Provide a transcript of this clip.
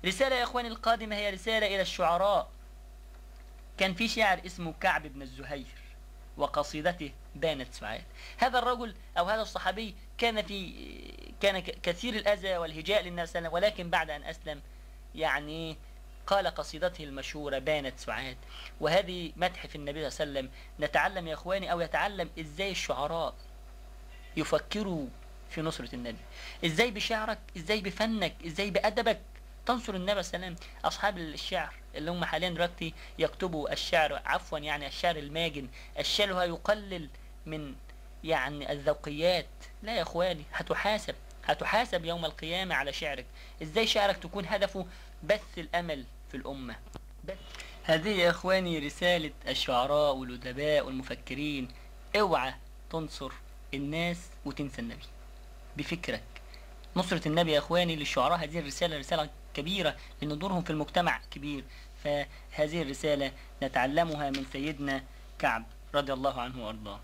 رسالة يا إخواني القادمة هي رسالة إلى الشعراء. كان في شاعر اسمه كعب بن الزهير وقصيدته بانت سعاد. هذا الرجل أو هذا الصحابي كان كثير الأذى والهجاء للناس، ولكن بعد أن أسلم يعني قال قصيدته المشهورة بانت سعاد، وهذه مدح في النبي صلى الله عليه وسلم. نتعلم يا إخواني أو يتعلم إزاي الشعراء يفكروا في نصرة النبي، إزاي بشعرك، إزاي بفنك، إزاي بأدبك تنصر النبي صلى الله عليه وسلم. أصحاب الشعر اللي هم حاليا دلوقتي يكتبوا الشعر، عفوا يعني الشعر الماجن، الشعر هو يقلل من يعني الذوقيات. لا يا إخواني، هتحاسب يوم القيامة على شعرك. إزاي شعرك تكون هدفه بث الأمل في الأمة. هذه يا إخواني رسالة الشعراء والأدباء والمفكرين. اوعى تنصر الناس وتنسى النبي بفكرك. نصرة النبي يا إخواني للشعراء هذه الرسالة رسالة كبيرة، لأن دورهم في المجتمع كبير. فهذه الرسالة نتعلمها من سيدنا كعب رضي الله عنه وأرضاه.